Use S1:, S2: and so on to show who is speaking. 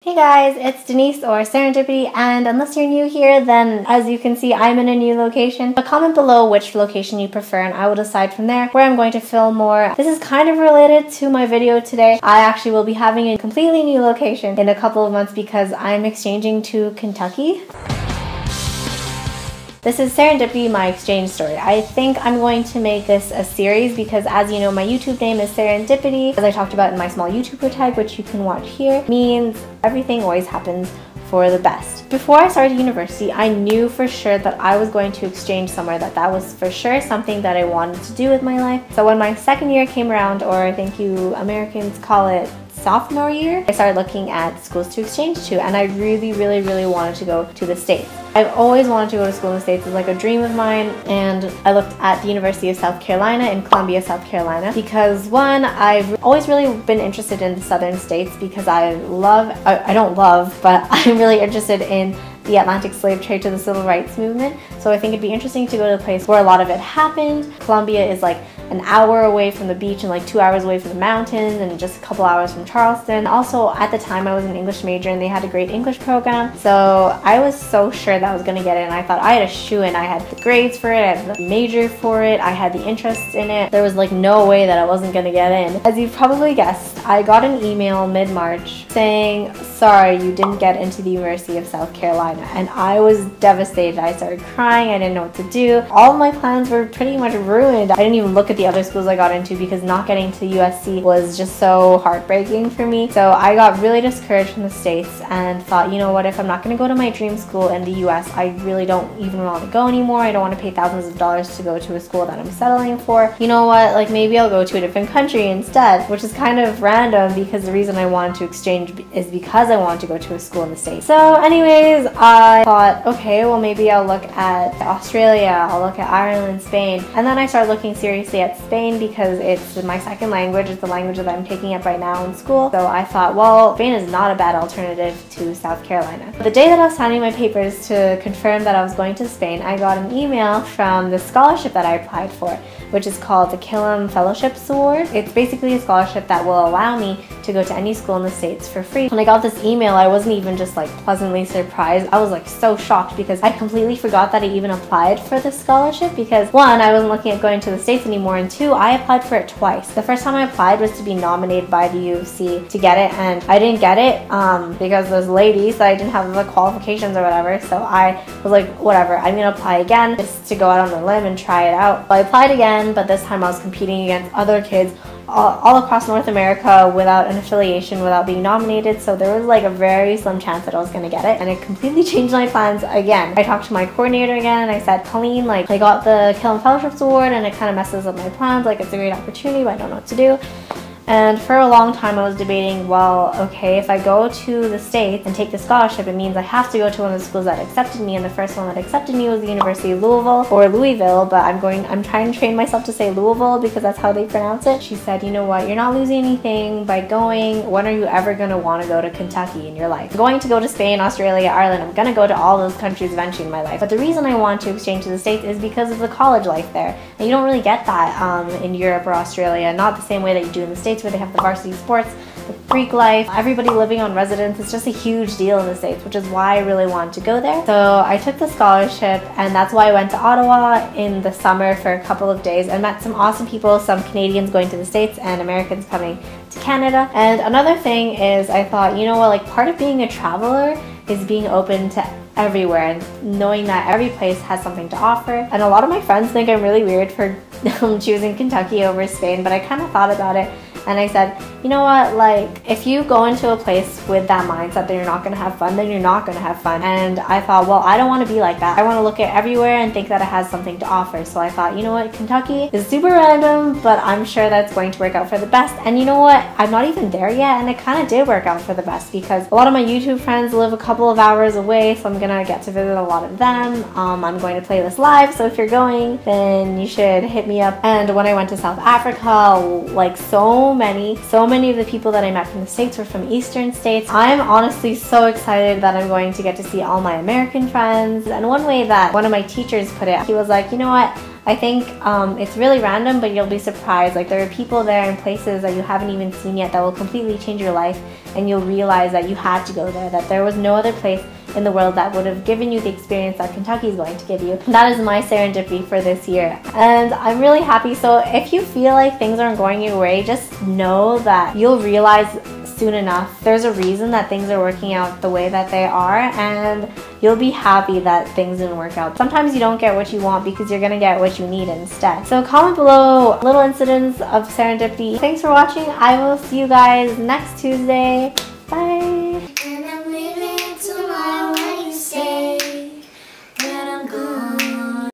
S1: Hey guys, it's Denise or Serendipity, and unless you're new here, then as you can see, I'm in a new location. But comment below which location you prefer and I will decide from there where I'm going to film more. This is kind of related to my video today. I actually will be having a completely new location in a couple of months because I'm exchanging to Kentucky. This is Serendipity, my exchange story. I think I'm going to make this a series because, as you know, my YouTube name is Serendipity, as I talked about in my small YouTuber tag, which you can watch here, means everything always happens for the best. Before I started university, I knew for sure that I was going to exchange somewhere, that was for sure something that I wanted to do with my life. So when my second year came around, or I think you Americans call it sophomore year, I started looking at schools to exchange to, and I really wanted to go to the States. I've always wanted to go to school in the States. It's like a dream of mine, and I looked at the University of South Carolina in Columbia, South Carolina, because one, I've always really been interested in the southern states because I don't love, but I'm really interested in the Atlantic slave trade to the civil rights movement. So I think it'd be interesting to go to a place where a lot of it happened. Columbia is like an hour away from the beach and like 2 hours away from the mountains and just a couple hours from Charleston. Also, at the time I was an English major and they had a great English program. So I was so sure that I was gonna get it, and I thought I had a shoe-in. I had the grades for it, I had the major for it, I had the interest in it. There was like no way that I wasn't gonna get in. As you've probably guessed, I got an email mid-March saying, sorry, you didn't get into the University of South Carolina. And I was devastated. I started crying, I didn't know what to do. All of my plans were pretty much ruined. I didn't even look at the other schools I got into because not getting to USC was just so heartbreaking for me. So I got really discouraged from the States and thought, you know what, if I'm not going to go to my dream school in the US, I really don't even want to go anymore. I don't want to pay thousands of dollars to go to a school that I'm settling for. You know what, like maybe I'll go to a different country instead, which is kind of random because the reason I wanted to exchange is because I wanted to go to a school in the States. So anyways, I thought, okay, well maybe I'll look at Australia, I'll look at Ireland, Spain, and then I started looking seriously at Spain because it's my second language. It's the language that I'm taking up right now in school. So I thought, well, Spain is not a bad alternative to South Carolina. The day that I was signing my papers to confirm that I was going to Spain, I got an email from the scholarship that I applied for, which is called the Killam Fellowships Award. It's basically a scholarship that will allow me to go to any school in the States for free. When I got this email, I wasn't even just like pleasantly surprised. I was like so shocked because I completely forgot that I even applied for this scholarship because one, I wasn't looking at going to the States anymore, and two, I applied for it twice. The first time I applied was to be nominated by the U of C to get it, and I didn't get it because those ladies that I didn't have the qualifications or whatever. So I was like, whatever, I'm gonna apply again just to go out on a limb and try it out. So I applied again, but this time I was competing against other kids all across North America without an affiliation, without being nominated, so there was like a very slim chance that I was gonna get it, and it completely changed my plans again. I talked to my coordinator again and I said, Colleen, like I got the Killam Fellowships Award and it kind of messes up my plans, like it's a great opportunity but I don't know what to do. And for a long time I was debating, well, okay, if I go to the States and take the scholarship, it means I have to go to one of the schools that accepted me, and the first one that accepted me was the University of Louisville, or Louisville, but I'm trying to train myself to say Louisville because that's how they pronounce it. She said, you know what, you're not losing anything by going. When are you ever going to want to go to Kentucky in your life? I'm going to go to Spain, Australia, Ireland. I'm going to go to all those countries eventually in my life. But the reason I want to exchange to the States is because of the college life there. And you don't really get that in Europe or Australia, not the same way that you do in the States where they have the varsity sports, the Greek life, everybody living on residence. It's just a huge deal in the States, which is why I really wanted to go there. So I took the scholarship, and that's why I went to Ottawa in the summer for a couple of days and met some awesome people, some Canadians going to the States and Americans coming to Canada. And another thing is I thought, you know what, like part of being a traveler is being open to everywhere and knowing that every place has something to offer. And a lot of my friends think I'm really weird for choosing Kentucky over Spain, but I kind of thought about it and I said, you know what, like if you go into a place with that mindset that you're not going to have fun, then you're not going to have fun. And I thought, well, I don't want to be like that. I want to look at everywhere and think that it has something to offer. So I thought, you know what, Kentucky is super random, but I'm sure that's going to work out for the best. And you know what, I'm not even there yet, and it kind of did work out for the best because a lot of my YouTube friends live a couple of hours away, so I'm gonna get to visit a lot of them. I'm going to play this live, so if you're going, then you should hit me up. And when I went to South Africa, like so many of the people that I met from the States were from Eastern states. I'm honestly so excited that I'm going to get to see all my American friends. And one way that one of my teachers put it, he was like, you know what, I think it's really random, but you'll be surprised. Like, there are people there in places that you haven't even seen yet that will completely change your life, and you'll realize that you had to go there, that there was no other place in the world that would have given you the experience that Kentucky is going to give you. That is my serendipity for this year, and I'm really happy. So if you feel like things aren't going your way, just know that you'll realize soon enough there's a reason that things are working out the way that they are, and you'll be happy that things didn't work out. Sometimes you don't get what you want because you're gonna get what you need instead. So comment below little incidents of serendipity. Thanks for watching. I will see you guys next Tuesday.